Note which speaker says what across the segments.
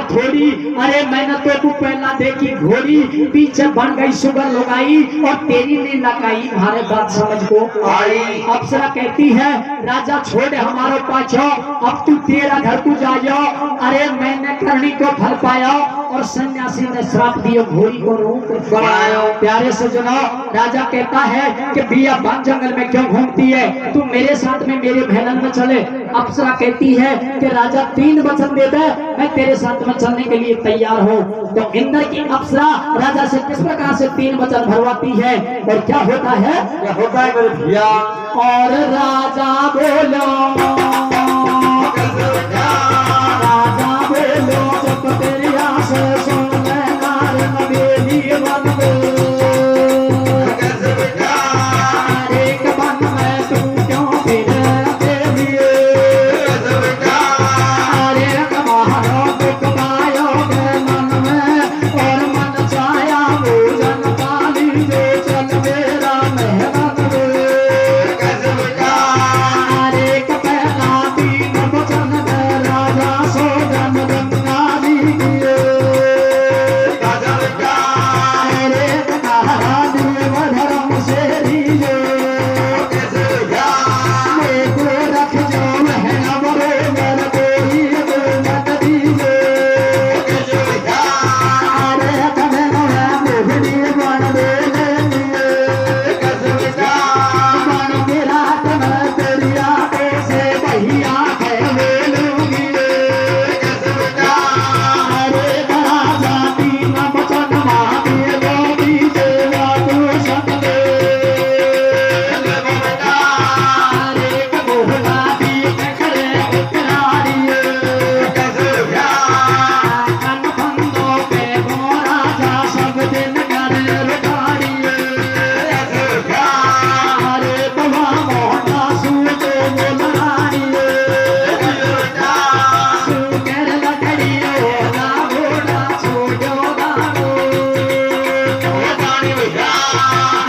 Speaker 1: थोड़ी, अरे मैंने तो तू पहला देखी घोड़ी, पीछे बन गई सुगर लगाई और तेरी ने लगाई हमारे बात समझ को आई। अप्सरा कहती है राजा छोड़ हमारो पाछो, अब तू तेरा घर को जाओ। अरे मैंने करनी को फल पाया और सन्यासी ने श्राप दियो घोड़ी को रूप बढ़ाया। प्यारे सजनों, राजा कहता है कि बिया वन जंगल में क्यों घूमती है, तू मेरे साथ में मेरे महल में चले। अप्सरा कहती है कि राजा 3 वचन दे दे, मैं तेरे साथ में चलने के लिए तैयार हूँ। तो इंद्र की अप्सरा राजा से किस प्रकार से 3 वचन भरवाती है और क्या होता है?
Speaker 2: क्या होता है मेरे भैया?
Speaker 1: और राजा बोलो, राजा बोलो जब तेरी आस सुन ले नार नवेली बन गो। एक बन में तू क्यों फिर अकेली, अरे तुम्हारो दुख पायो के मन में और मन चाया भोजन पाली जो चल मेरा मेहरत रे। अरे पहला 3 वचन में राजा सो जन गंगा जी किए, अरे कहा देव धर्म से रीजे, मेरे को रख जो है अमरे घर कोई मत दीजे। अरे कहे मोहनी बन दे बन के रात में तेरी आंखों से भैया है लूंगी। अरे बड़ा जाती न बचन मांगे गोदी देवा तू सकते। अरे मोहना भी करे उतरारी, कन फंदों पे वो राजा सब दिन करे रुखारी। अरे बवा मोहना सूतो बोलरानी, सुकर लकड़ी ना घोड़ा छोड़ो गानो।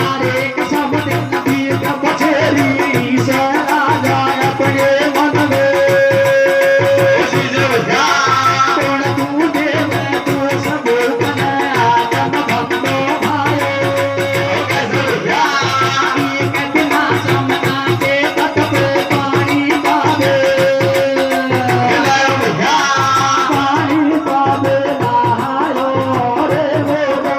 Speaker 1: अरे सब दिन पीर का पछेरी से राजा अपने मन में तोड़ तू दे मैं तू सब बनाया कन फंदो भायो। एक दिना जमुना के तट पे पानी पावे, पानी पावे नहायो रे वो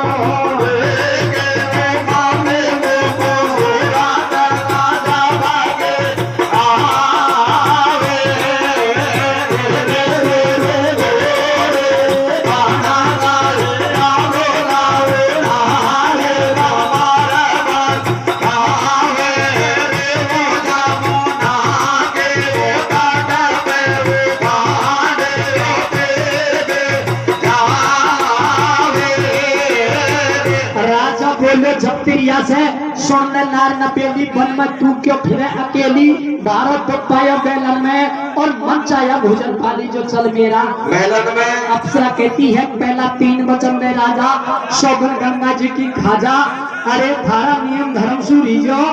Speaker 1: राजा बोले जब तेरिया से सुन ले नार नपेली बन में तू क्यों फिरे अकेली। भारत तो पाया बेलन में और मन चाया भोजन पाली जो चल मेरा
Speaker 2: मेलन में।
Speaker 1: अप्सरा कहती है पहला 3 वचन में राजा शोभन गंगा जी की खाजा। अरे थारा नियम धर्म सूरीजो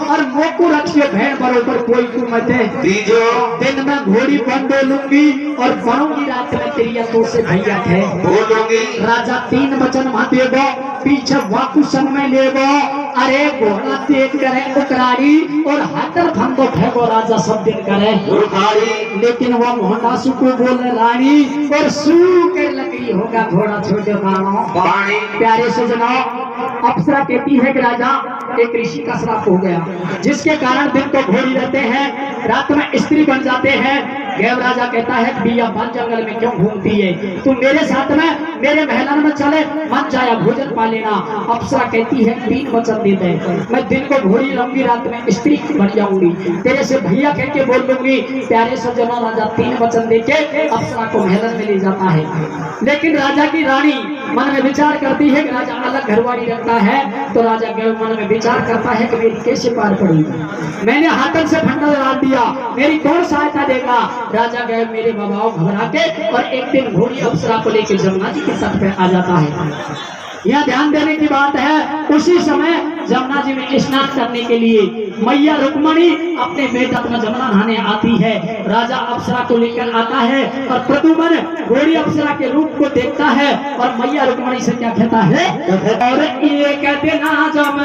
Speaker 1: और मोकू रखिए भेड़ बरोबर कोई को मत
Speaker 2: दीजो।
Speaker 1: दिन में घोड़ी बन लूंगी और बनूंगी रात में तेरिया तो से भैया थे
Speaker 2: बोलूंगी।
Speaker 1: राजा 3 वचन वहां देगो, पीछे वाकु संग में लेगो। अरे घोड़ा तेज करे उकरारी और हाथर फंदो फेंको राजा सब दिन करे
Speaker 2: रुखारी।
Speaker 1: लेकिन वह मोहनदासु को बोले रानी और सू के लकड़ी होगा घोड़ा छोटे मानो
Speaker 2: पानी।
Speaker 1: प्यारे सजनों, अप्सरा कहती है कि राजा एक ऋषि का श्राप हो गया जिसके कारण दिन को घोड़ी रहते हैं, रात में स्त्री बन जाते हैं। देव राजा कहता है बिया वन जंगल में क्यों घूमती है, तू मेरे साथ में मेरे महल में चले, मन चाया भोजन पा लेना। अप्सरा कहती है 3 वचन दे दे, मैं दिन को घोड़ी रहूंगी रात में स्त्री बन जाऊंगी, तेरे से भैया कह के बोल दूंगी। प्यारे सज्जनों, राजा 3 वचन दे के अप्सरा को महल में ले जाता है। लेकिन राजा की रानी मन में विचार करती है कि राजा अलग घरवाली रखता है, तो राजा के मन में विचार करता है कि मेरी कैसे पार पड़ेगी, मैंने हाथन से फंडा डाल दिया, मेरी कौन सहायता देगा। राजा गए मेरे बाबाओं घबरा के और एक दिन घोड़ी अप्सरा को लेकर जमुना जी के तट पे आ जाता है। यह ध्यान देने की बात है, उसी समय जमुना जी में स्नान करने के लिए मैया रुक्मणी अपने बेटा अपना जमुना नहाने आती है। राजा अप्सरा को लेकर आता है और प्रद्युम्न घोड़ी अप्सरा के रूप को देखता है और मैया रुक्मणी से क्या कहता है, और ये कहते ना जम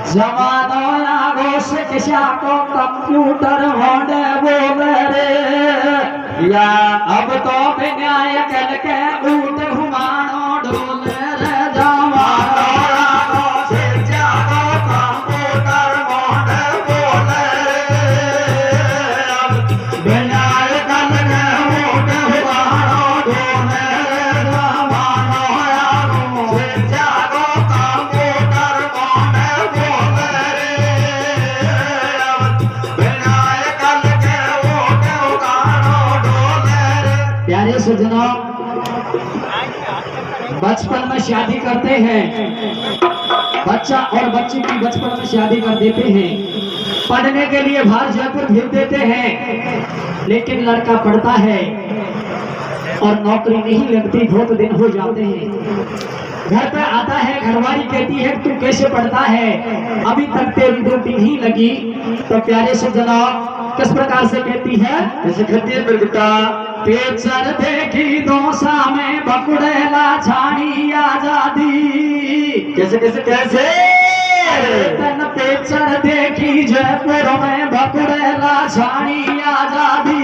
Speaker 1: जमाना आगोश किसा को कंप्यूटर होने बोले रे या अब तो न्याय कल के ऊट घुमानो ढोले रे जमाना आगोश किसा को कंप्यूटर होने बोले अब न्याय कल के ऊट घुमानो ढोले रे जमाना आगोश किसा को सजना बचपन में शादी करते हैं, बच्चा और बच्ची की बचपन में शादी कर देते हैं, पढ़ने के लिए बाहर जयपुर भेज देते हैं, लेकिन लड़का पढ़ता है और नौकरी नहीं लगती, बहुत दिन हो जाते हैं। घर पे आता है, घरवाली कहती है तू कैसे पढ़ता है, अभी तक तेरी ड्यूटी नहीं लगी। तो प्यारे सजना किस प्रकार से कहती है, जैसे कहती है बेटा पेचर देखी दोसा में बकुड़ेला छानी आजादी, कैसे कैसे कैसे तन पेचर देखी जयपुर में बकुड़ेला छानी आजादी,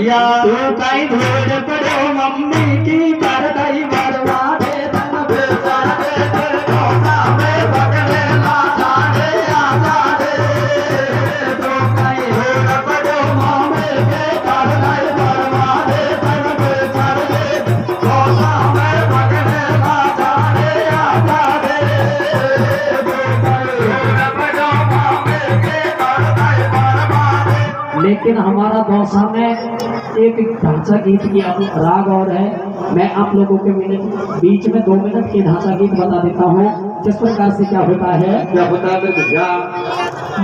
Speaker 1: या तू कहीं ढूंढ पड़ो मम्मी की कर गई बर्बाद तन पेचर देखी दोसा में बकुड़ेला छानी आजादी, तू कहीं ढूंढ पड़ो मम्मी की कर गई बर्बाद तन पेचर देखी दोसा में बकुड़ेला छानी आजादी, लेकिन हमारा दौसा में एक ढांचा गीत की राग और है। मैं आप लोगों के बीच में 2 मिनट की ढांचा गीत बता देता हूँ, जिस प्रकार से क्या होता है।
Speaker 2: क्या होता है भैया?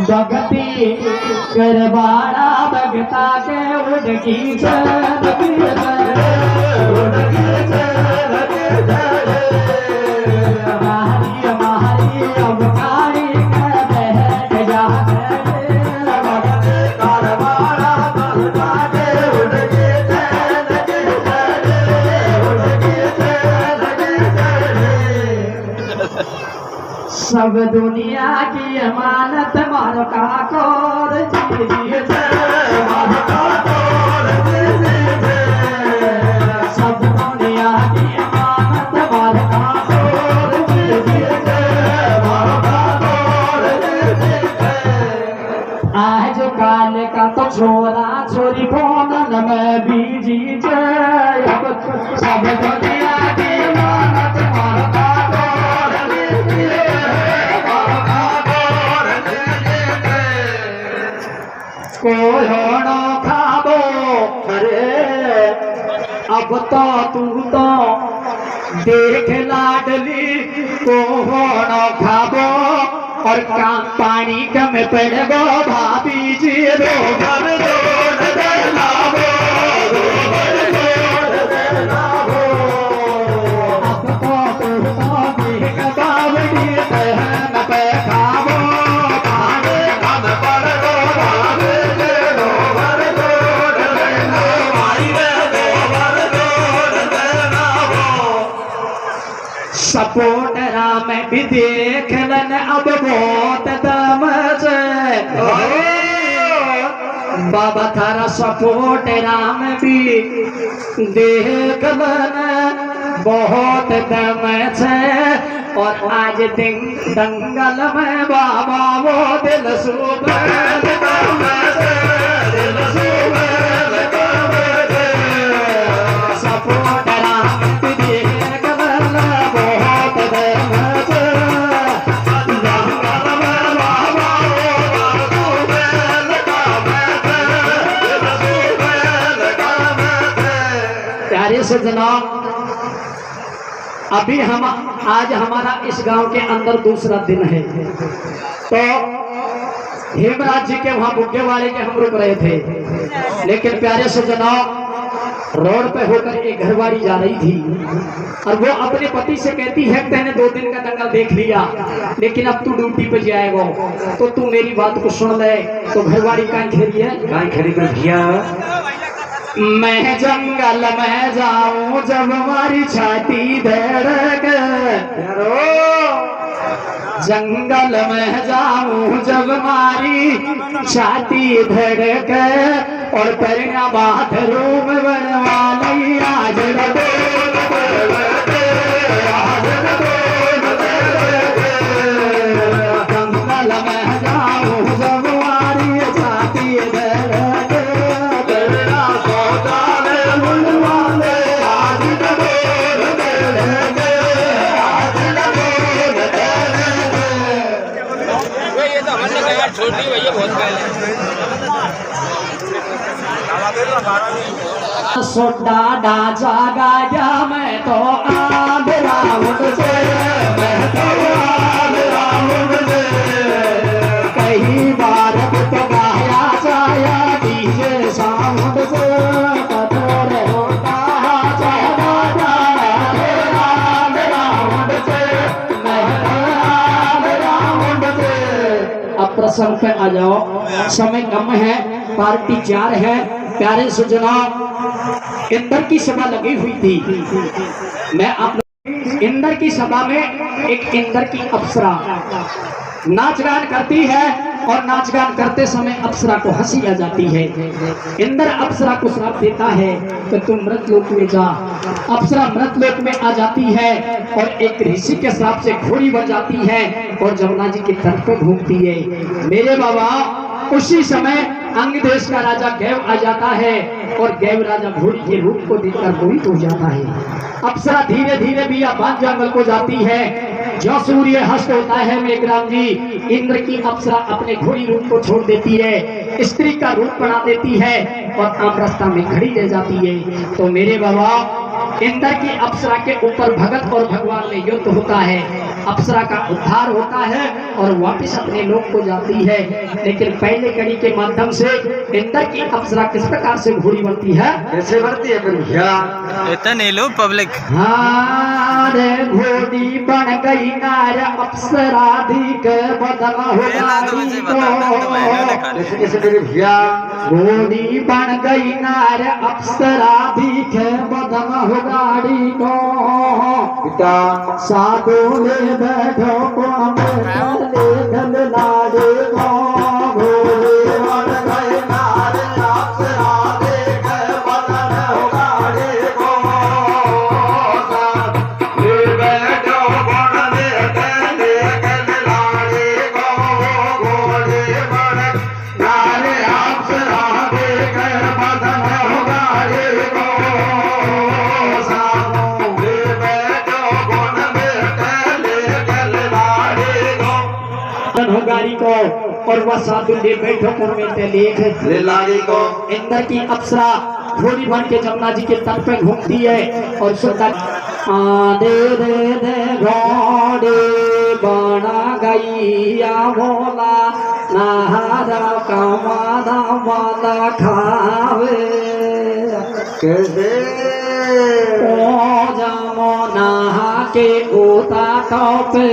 Speaker 1: भगती करवाड़ा भगता के उड़की सब दुनिया की अमानत मारो का कोर जी सब दुनिया की अमानत मारो का कोर आज काल का तो छोरा छोरी फोन में बीजी सब दुनिया की अमानत मारो का कोहणो खाबो अरे अब तो तू तो देख लाडली कोहणो खाबो और काम पानी कम पड़बो भाभी जी रोगन रोड लाबो अब तो तू तो देख बावड़ी तहन पे खाबो पानी कम पड़बो सपोर्टरा में भी देख लन अब बहुत दम से बाबा थारा सपोर्टरा में भी देख लन बहुत दम से और आज दिन दंगल में बाबा वो दिल सुबह सपोर्ट राम तुझे गल बहुत प्यारे से जनाब, अभी हम आज हमारा इस गांव के अंदर दूसरा दिन है। तो हेमराज जी के वहां बुग्गे वाले के हम रुक रहे थे, लेकिन प्यारे से जनाब रोड पे होकर एक घरवाली जा रही थी और वो अपने पति से कहती है मैंने 2 दिन का दंगल देख लिया, लेकिन अब तू ड्यूटी पे जाएगा तो तू मेरी बात को सुन ले। तो घरवाली कहाँ खड़ी है?
Speaker 2: कहाँ खड़ी कर भैया?
Speaker 1: मैं जंगल में जाऊं जब हमारी छाती धड़क, जंगल में जाऊं जब हमारी छाती धड़क, और परिणा बाथरूम बनवा लई आज जंगल में जाऊं जब हमारी छाती धड़क,
Speaker 3: छोड़ दी भैया बहुत पहले।
Speaker 1: सोडा डाचा गाया मैं तो आंधरा मुझसे, मैं तो आंधरा मुझसे, कई बार तो गाया जाया डीजे साउंड से, कठोर होता चला जाया आंधरा मुझसे, मैं आंधरा मुझसे। अब प्रसंग पे आ जाओ, समय कम है, पार्टी 4 है। प्यारे से जनाब इंदर की सभा लगी हुई थी। मैं आप इंदर की सभा में एक इंदर की अप्सरा नाच गान करती है, और नाच गान करते समय अप्सरा को हंसी आ जाती है। इंदर अप्सरा को श्राप देता है कि तुम मृतलोक में जा। अप्सरा मृतलोक में आ जाती है और एक ऋषि के श्राप से घोड़ी बन जाती है और जमुना जी के तट पर घूमती है। मेरे बाबा उसी समय अंग देश का राजा गैव आ जाता है और गैव राजा घोड़ी के रूप को देखकर मोहित हो जाता है। अप्सरा धीरे धीरे बियाबान जंगल को जाती है। जो सूर्य हस्त होता है मेघराज जी, इंद्र की अप्सरा अपने घोड़ी रूप को छोड़ देती है, स्त्री का रूप बना देती है और आम रास्ता में खड़ी रह जाती है। तो मेरे बाबा इंद्र की अप्सरा के ऊपर भगत और भगवान में युद्ध होता है। अप्सरा का उद्धार होता है और वापस अपने लोक को जाती है। लेकिन पहले कड़ी के माध्यम से इंद्र की अप्सरा किस प्रकार से घोड़ी बनती है?
Speaker 2: कैसे बढ़ती है फिर भैया?
Speaker 3: इतने लो पब्लिक।
Speaker 1: हाँ रे घोड़ी बन गई नार अप्सरा धिक बदला हो गाड़ी को।
Speaker 2: कैसे कैसे मेरे भैया?
Speaker 1: घोड़ी बन गई नार अप्सरा धिक बदला हो गाड़ी को।
Speaker 2: पिता
Speaker 1: साधु ले बैठो को ले लाड़े को। घोड़ी बन गई नार अप्सरा धिक बदला हो गाड़ी को। गाड़ी को और वह साधु ले बैठो पुरमेते लेख
Speaker 2: ले लाड़ी को।
Speaker 1: इंद्र की अप्सरा घोड़ी बन के जमुना जी के तट पे घूमती है और सुनता दे दे दे घोड़ी बना गैया भोला नहारा कमादा वाला खावे।
Speaker 2: कैसे?
Speaker 1: ओ जामो नहा के उता टोपे।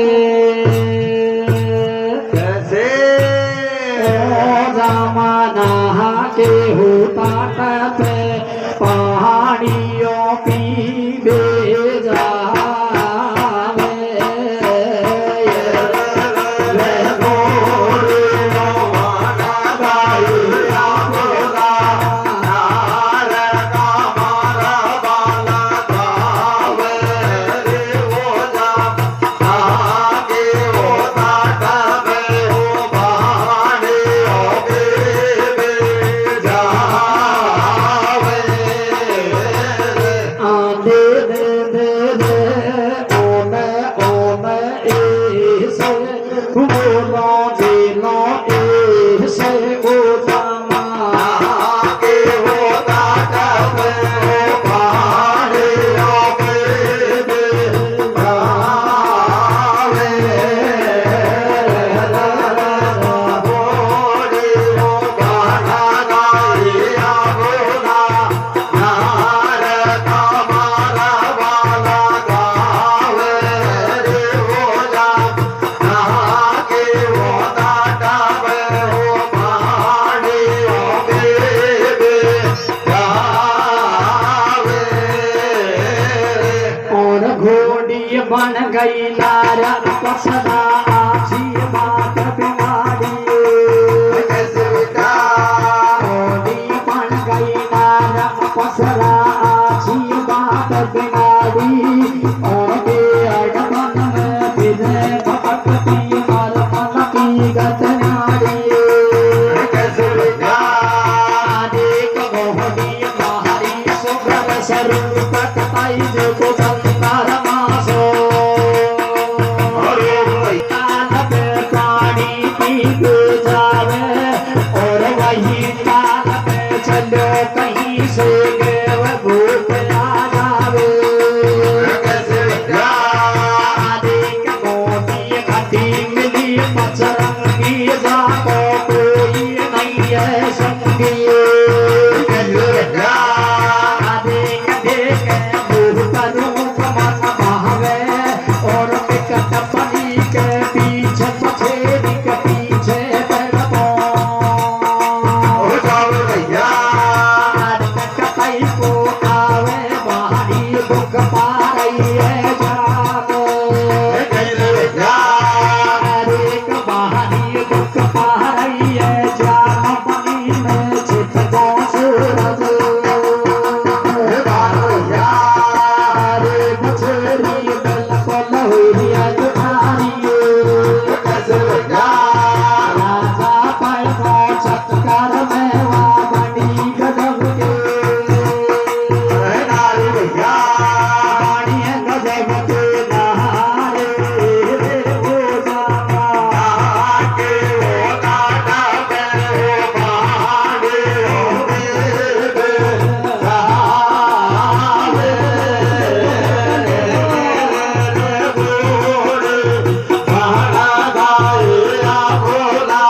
Speaker 1: जमाना के होता पे पहाड़ियों की बेजा बोलो दिलो से उतमा
Speaker 2: आगे होता तब पहाड़ियों पे आवे बोलियो गाना गाइया बोला नार कमारा वाला गावे रे बोला आगे होता तब पहाड़ियों पे आवे
Speaker 1: और घोड़ी बन गई नारा पसरा आजी बात बीमारी
Speaker 2: कैसे बेटा
Speaker 1: घोड़ी बन गई नारा पसरा आजी बात बीमारी और बेअड मन में फिर भटकती मर मन की गतनारी
Speaker 2: कैसे बेटा
Speaker 1: अनेक घोड़ी मारी सुगर स्वरूप कटाई जो को संसार मासो
Speaker 2: अरे भाई
Speaker 1: तालब पानी पी के जावे और वही तालब चलो कहीं से गेव भूख आ जावे
Speaker 2: कैसे बेटा
Speaker 1: अनेक मोती घटी मिली पचरंगी जाको कोई नहीं है संगी
Speaker 2: कैसे बेटा
Speaker 1: देख देख मुँह करूँ मन बहावे और विकट पनी के पीछे पछेरी के पीछे पैरबो
Speaker 2: हो जाओ भैया
Speaker 1: कतई को आवे बाहरी दुख पारई है जावे
Speaker 2: कैसे बेटा
Speaker 1: एक बाहरी दुख पारई है जाम पानी में छिप गो सूरज
Speaker 2: हे बात भैया
Speaker 1: रे बछड़ी बिल्कुल हुई अजुठारी
Speaker 2: कैसे बेटा
Speaker 1: राजा पैदा चटकर में बड़ी गजब के
Speaker 2: हे नारी भैया
Speaker 1: बड़ी गजब के नहारे हो जाता
Speaker 2: आगे होता तब पहाड़ियों पे आवे बोल गाना गाइया बोला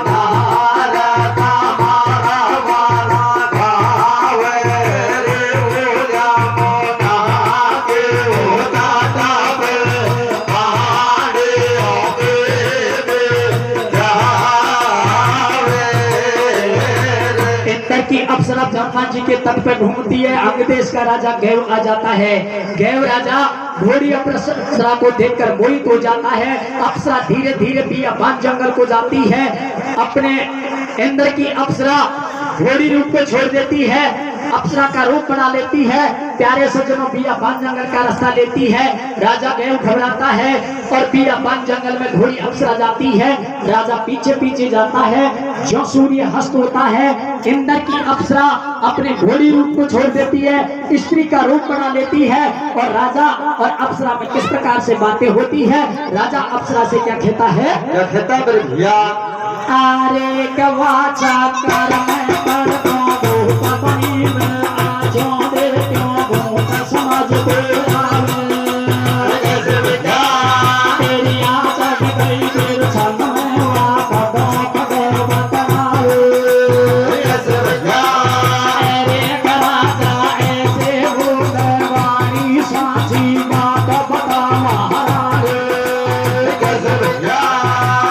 Speaker 2: नार कमारा वाला गावे रे बोला आगे होता तब पहाड़ियों पे जावे
Speaker 1: इंद्र की अप्सरा ब्रह्मा जी के तट पे घूमती है। अंगदेश का राजा गैव आ जाता है। गैव राजा घोड़ी अप्सरा को देखकर मोहित हो जाता है। अप्सरा धीरे धीरे बियाबान जंगल को जाती है। अपने इंद्र की अप्सरा घोड़ी रूप को छोड़ देती है, अप्सरा का रूप बना लेती है, प्यारे सज्जनों बियाबान जंगल का रास्ता लेती है। राजा गैव घबराता है और बियाबान जंगल में घोड़ी अप्सरा जाती है। राजा पीछे पीछे जाता है। जो सूर्य हस्त होता है, इंद्र की अप्सरा अपने घोड़ी रूप को छोड़ देती है, स्त्री का रूप बना लेती है और राजा और अप्सरा में किस प्रकार से बातें होती है। राजा अप्सरा से क्या कहता है?
Speaker 2: क्या कहता मेरे भैया
Speaker 1: आरे कवाचा कर मैं कर दो पानी में आजो दे क्यों भूत समझ पे आवे
Speaker 2: कैसे बेटा
Speaker 1: तेरी आशा की गई फिर छन में वापा पगर बतावे
Speaker 2: कैसे बेटा
Speaker 1: अरे कवाचा ऐसे भूत वाणी साची बात बता महाराज
Speaker 2: कैसे बेटा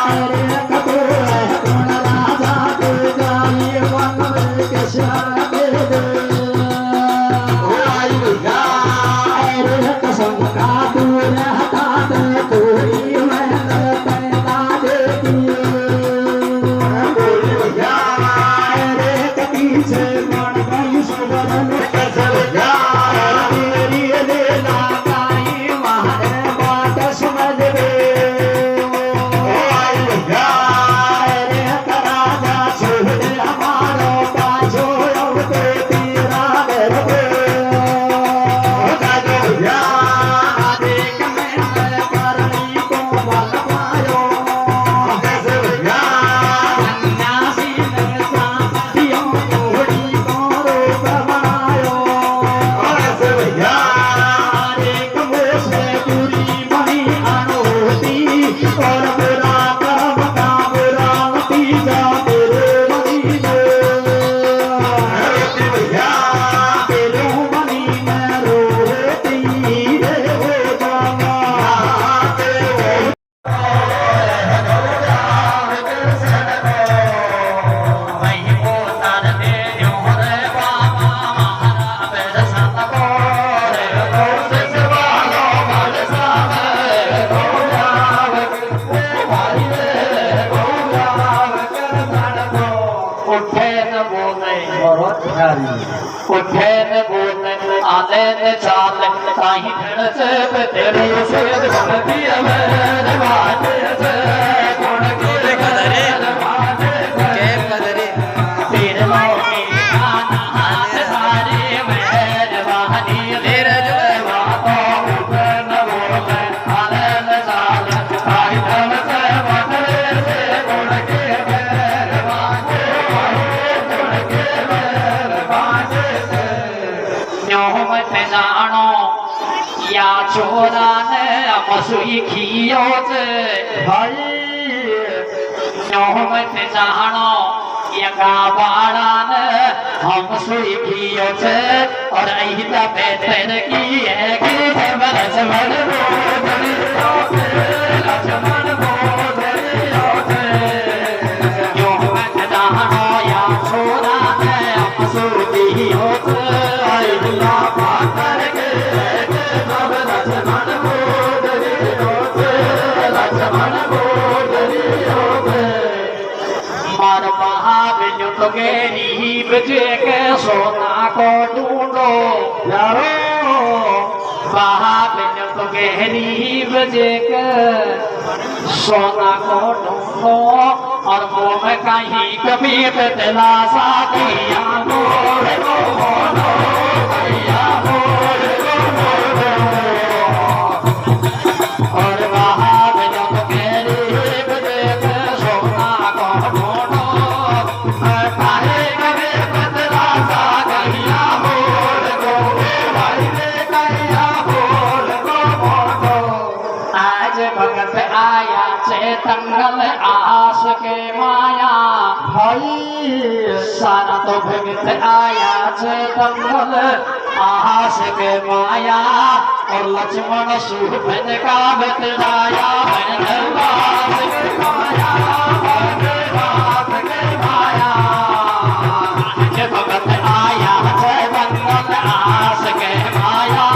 Speaker 1: अरे कतो है कौन राजा के जाई वन में के शाह दे दे उठे न बोले आले न चाले ताही धड़ से तेरे से बनती मेरे बाटे से गुण के
Speaker 3: कदरे के कदरे
Speaker 1: तेरे मोहे आना हाथ सारे मेरे बहानी तेरे जो बातों उठे न बोले आले न चाले ताही धड़ से बनती से गुण के मेरे बाटे गुण के मेरे बाटे मत जानो या छोरा ने मसुई खियो से भाई मत जानो या गावाड़ा ने हम सुई खियो से और अहिता बेहतर की है कि लक्ष्मण बोधरियो से लक्ष्मण बोधरियो से मत जानो या छोरा ने मसुई खियो से बजे के सोना को ढूंढो यारो बाहर तो गहरी बजे के सोना को ढूंढो और मुंह में कहीं कभी तेला सा दिया और बाहर तो गहरी बजे के सोना को ढूंढो आया चेतंगल आस के माया भाई सारा तो भगत आया चेतंगल आस के माया और लक्ष्मण सुभन का बतलाया बनवास के माया बनवास के माया भगत आया चेतंगल आस के माया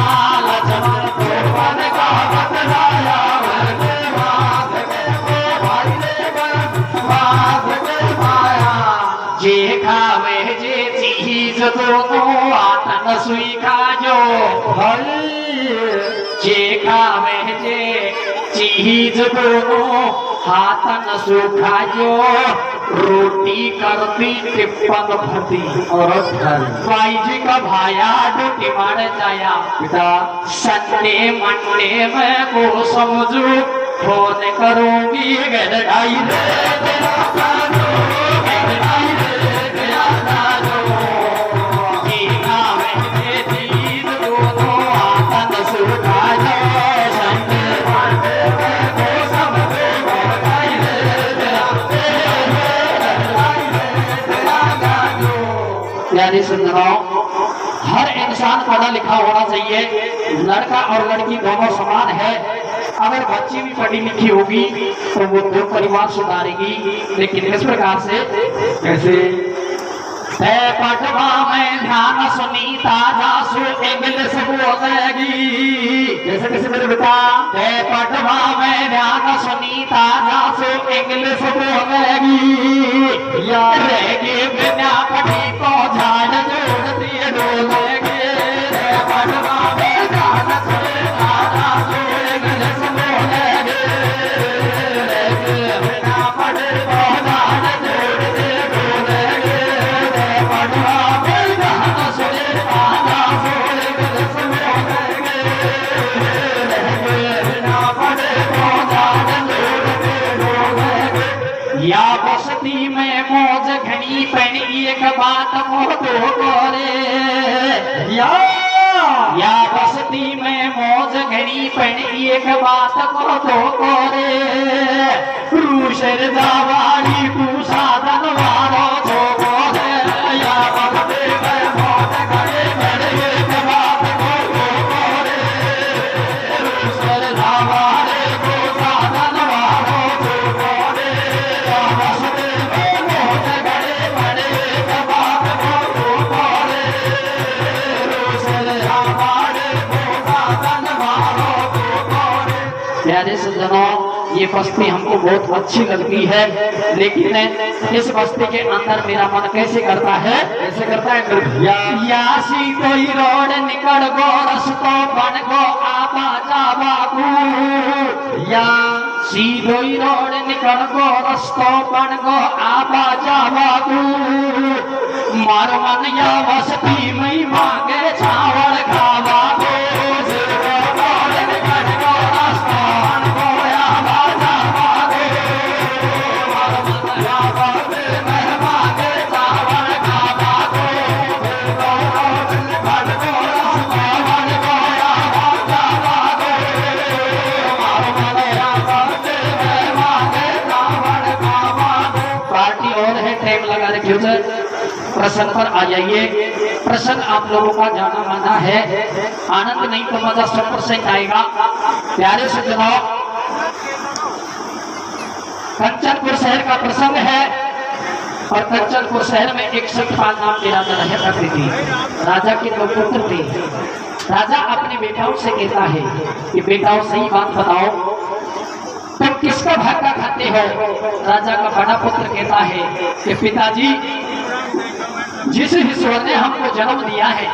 Speaker 1: लक्ष्मण सुभन का बतलाया जे खावे जे चीज दोनों आतन सुई खाजो जे खावे जे चीज दोनों हाथन सुखाजो रोटी करती टिप्पन भरती और भाई जी का भाया डूटी मार जाया बेटा संडे मंडे में को समझू फोन करूंगी गड़ाई हर इंसान पढ़ा लिखा होना चाहिए। लड़का और लड़की दोनों समान है। अगर बच्ची भी पढ़ी लिखी होगी तो वो दो परिवार सुधारेगी, लेकिन इस प्रकार से कैसे पटवा में ध्यान सुनीता जासु इंग्लिश बोलेगी। कैसे कैसे मेरे बेटा पटवा में ध्यान सुनीता जासु इंग्लिश बोलेगी। यार रहेगी बिना पढ़ी तो झाड़ जोड़ती डोलेगी। पटवा में ध्यान सुनीता जासु इंग्लिश बोलेगी। बिना पढ़ी तो झाड़ जोड़ती डोलेगी। पटवा में ध्यान सुनीता जासु इंग्लिश बोलेगी। बिना पढ़ी तो झाड़ जोड़ती डोलेगी। या बस्ती में मौज घनी पहनी एक बात मोह तो करे। या बस्ती में मौज घनी पहनी एक बात को तो करे। रूशर जावारी तू साधन वारो तो करे। या बस्ती में मौज घनी पहनी एक बात को तो करे। रूशर जावारी तू साधन वारो तो करे। या बस्ती में मौज घनी पहनी एक बात को तो करे। रूशर जावारी प्यारे सज्जनों, ये बस्ती हमको बहुत अच्छी लगती है, लेकिन इस बस्ती के अंदर मेरा मन कैसे करता है,
Speaker 2: कैसे करता है मेरे भैया?
Speaker 1: यासी कोई रोड निकल गो रस्तो बन गो आवा जावा गो,
Speaker 2: या
Speaker 1: सीधोई रोड निकल गो रस्तो बन गो आवा जावा गो, मारो मन या बस्ती में मांगे चावल खावा गो, रोड निकल गो रस्तो बन गो आवा जावा गो, मारो मन या बस्ती में मांगे चावल खावा गो, रोड निकल गो रस्तो बन गो आवा जावा गो, मारो मन या बस्ती में मांगे चावल खावा गो। पार्टी और है, टाइम लगा रखियो सर, प्रसंग पर आ जाइए। प्रसंग आप लोगों का जाना माना है, आनंद नहीं तो मजा 100% आएगा। प्यारे से जनाब, कंचनपुर शहर का प्रसंग है और कंचनपुर शहर में एक सतपाल नाम के राजा रहा करते थे। राजा के 2 पुत्र थे। राजा अपने बेटाओं से कहता है कि बेटाओं सही बात बताओ, तुम किसका भाग्य खाते हो? राजा का बड़ा पुत्र कहता है कि पिताजी, जिस ईश्वर ने हमको जन्म दिया है,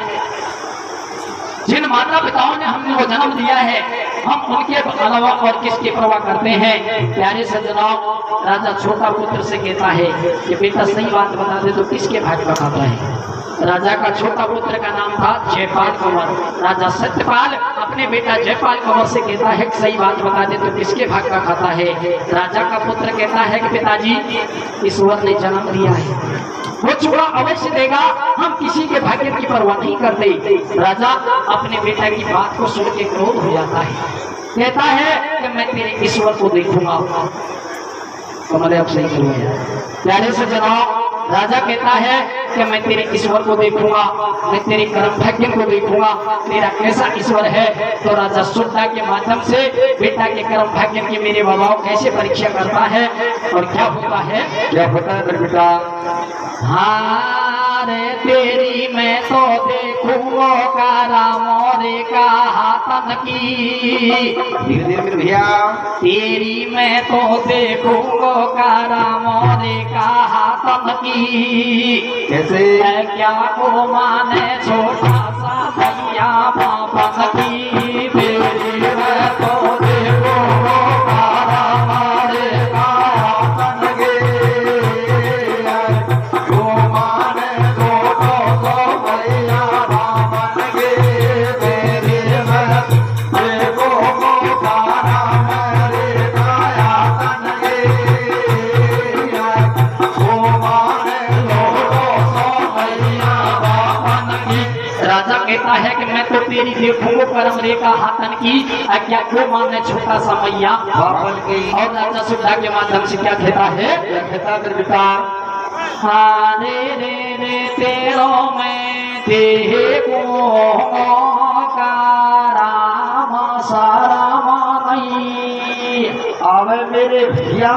Speaker 1: जिन माता पिताओं ने हमको जन्म दिया है, हम उनके अलावा और किसकी परवाह करते हैं? प्यारे से जनाब, राजा छोटा पुत्र से कहता है कि बेटा सही बात बता दे तो किसके भाग्य खाता है? राजा का छोटा पुत्र का नाम था जयपाल कंवर। राजा सत्यपाल अपने बेटा जयपाल कंवर से कहता है कि सही बात बता दे तो किसके भाग्य का खाता है? राजा का पुत्र कहता है कि पिताजी, ईश्वर ने जन्म दिया है, वो चूड़ा अवश्य देगा, हम किसी के भाग्य की परवाह नहीं करते। राजा अपने बेटा की बात को सुन के क्रोध हो जाता है, कहता है कि मैं तेरे ईश्वर को देखूंगा। कमरे अब सही करूंगा। प्यारे से जनाब, राजा कहता है कि मैं तेरे ईश्वर को देखूंगा, मैं तेरे कर्म भाग्य को देखूंगा, तेरा कैसा ईश्वर है। तो राजा श्रद्धा के माध्यम से बेटा के कर्म भाग्य की मेरे बाबाओं कैसे परीक्षा करता है और क्या होता है?
Speaker 2: क्या होता है मेरे बेटा?
Speaker 1: हाँ रे तेरी मैं तो देखूंगा कारा मोरे का हाथन की,
Speaker 2: धीरे धीरे मेरे भैया।
Speaker 1: तेरी मैं तो देखूंगा कारा मोरे का हाथन की,
Speaker 2: कैसे?
Speaker 1: क्या को माने छोटा सा भैया बापन की, तेरी मैं तो देखूंगा कारा मोरे का हाथन की, कहता है कि मैं तो तेरी देखूंगा करम रेखा हाथन की, क्या क्यों माने छोटा सा मैया बापन की। और राजा सुधा के माध्यम से क्या कहता है?
Speaker 2: कहता मेरे बेटा,
Speaker 1: हाँ रे रे रे तेरो मैं देखूंगा राम सारा नहीं।
Speaker 2: आवे मेरे भैया।